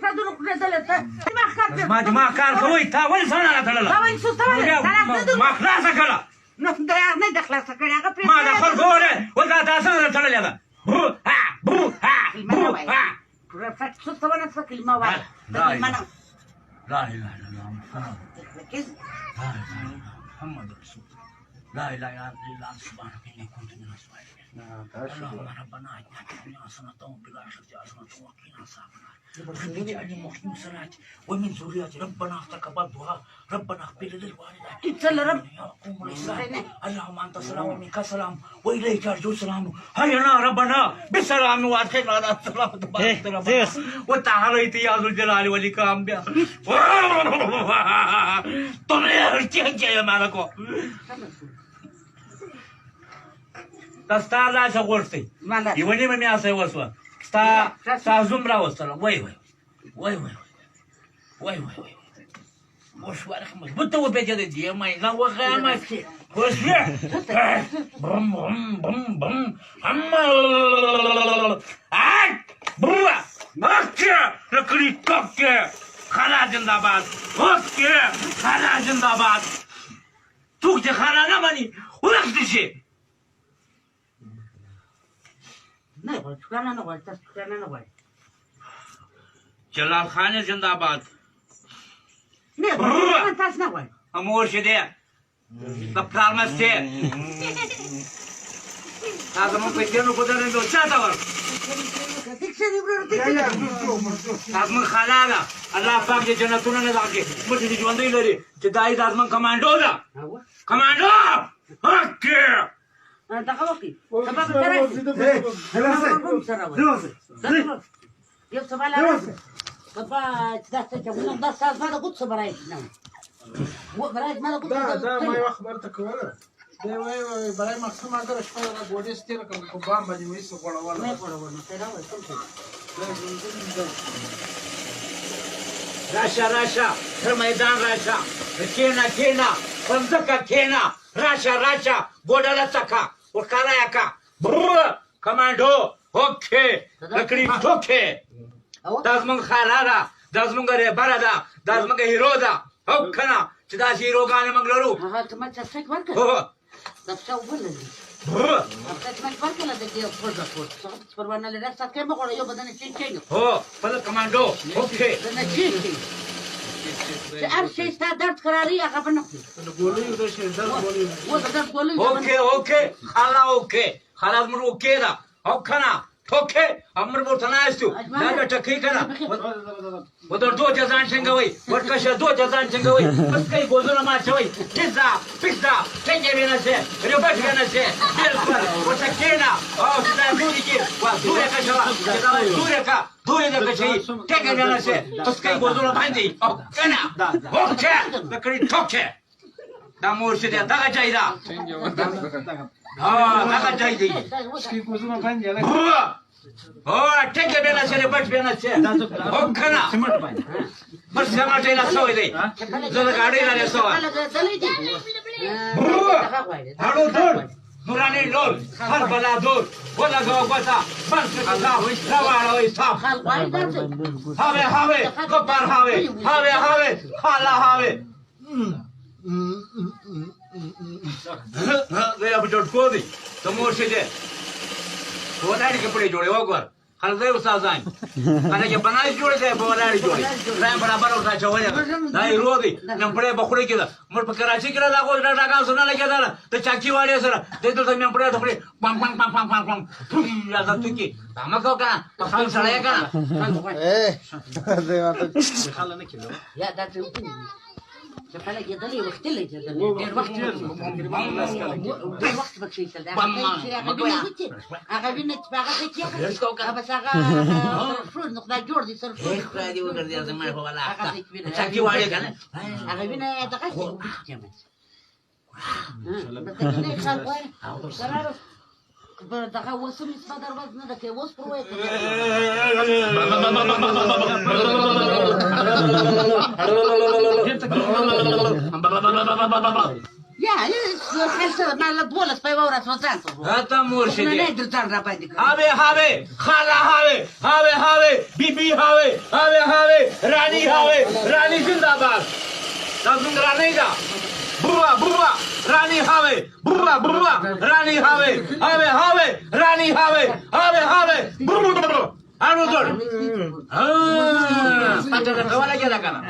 साधू रुकणे दिले तर दिमाग कार कोई था वही सोना थळला माखला सकला नाही दाखला सकाळी अगं माझा फल गोरे वगा दासा थळल्याला भू हा भू हा भू हा सुद्धा बनत सकील मावा म्हणा لا اله الا الله محمد رسول لا اله الا الله سبحانك اني كنت من الظالمين اللهم ربنا اتنا في الدنيا حسنه وفي الاخره حسنه وقنا عذاب النار رب اجعلني مقيم الصلاه ومن ذريتي ربنا تقبل دعاء ربنا اغفر للوالدين صلى رب يقوم الاسلام اللهم انت السلام ومنك السلام واليك ارجو السلام هينا ربنا بالسلام وادخلنا على السلام وتعاليت يا ذو الجلال والاكرام طلع ارتجع يا مالكو تستار لا شغورتي يوني من ياسي وسوا ستا زمرا وصل وي وي وي وي وي وي وي وش وارخ مش بتو بيجد دي ما لا وغا ما وش بم بم بم بم اما برا مكه لكري توكه خلا زنداباد اوكي خلا زنداباد توك دي خلا نماني ولك شي नाही ठिकाणा नको ठिकाणा नको जलाल खान जिंदाबाद नाही तास नको अमोर शिदे तप्तार मस्ते आता मग पैसे नको देणे तो चाटा वर आज मग खाला आला अल्लाह पाक जे जन्नतून ने जाके मुझे जीवन दे ले जे दाई आज मग कमांडो दा कमांडो ओके दाखवा की सबक करायचं एक सभाला बाबा जास्तच्या म्हणून 10 तास मला गुच्छ भरायचं ना भरायचं मला गुच्छ ما اخبرتك ولا ده وای برای مقصد ما در شپه را گوډه ستیر کوم کو بام باندې وې سو غوړ ولا نه پړو نو ته راو راشا راشا تر میدان راشا کینا کینا پمزکا کینا راشا راشا بوډاله تکا ورکارا یکا کمانډو اوکے لکړی ټوکے دازمن خالادا دازمن غره برادا دازمن هیرو دا او کنا چې دا هیرو غانه منګلرو هغه ته ما څه څه ورکړ دا څه وبلل څه ما ورکړل د دې په ځای په څه پرونه لري څه کې مګور یو بدن چین چین هو په کمانډو اوکے نه چین چې هر شي ستاسو درد قراري هغه په نقطه ګولې د شه در ګولې و دا درد ګولې اوکے اوکے خالا اوکے خالا مر اوکے دا او کنا ټوکے امر ورته ناستو دا ټکی کنا ودر دو جزان څنګه وای ورکشه دو جزان څنګه وای بس کای ګوزونه ما چوي پیزا پیزا څنګه وینه سه ریوبټ وینه سه بالکل ورته کینا او دا دوی کی وا دوی کا شوا دوی دا کچي څنګه وینه سه بس کای ګوزونه باندې او کنا اوکے لکړی ټوکے دا مور شه دا چایدا ها دا چایدي سکی کوزونه باندې لا हो ठेके बेला सरे बट बेला छे हो खना सिमट पाय बस सिमट इला सवय दे जर गाडी ला सवय हाडो दोड नुरानी लोल हर बला दोड बोला गो बता बस का होई सवाळ होई साफ हावे हावे कपार हावे हावे हावे खाला हावे वे अब जोड को दी तो मोर से दे बोलाड़ी कपड़े जोड़े होकर हल्दे उसा जाए खाने के बनाई जोड़े थे बोलाड़ी जोड़े राम बराबर उठा चवया नहीं रोदी नंपड़े बखड़े किदा मोर कराची किला लागो डाका सुना लगे दाला तो चाकी वाले सर दे तो मैं पड़े थोड़े पम पम पम पम पम पम या तू की हम को का तो खाल सड़े का ए दे माता खाला न किलो या दाते فلا جدلي وقت اللي جدلي وقت بكشي سلام أغابينا تبغى تكيا بس أغا فرود نقطة جوردي صار فرود هذه وقدر يا زلمة هو لا أغابينا شكي وعليك أنا أغابينا دقيقة جمال بس كده خال وين قرار دقيقة وسم يصدر وزن ده كي وصل وين يا ليش خلصت ما لا دولة في ورا وزانته هذا مرشد أنا نقدر ترى بعدك هاوي هاوي خالا هاوي هاوي هاوي بيبي هاوي هاوي هاوي राणी हवे राणी जिंदाबाद अजून राणी का बुर्रा बुर्रा राणी हवे बुर्रा बुर्रा राणी हवे हवे हवे राणी हवे हवे हवे बुर्रा आणू जोड हा गवाला गेला का ना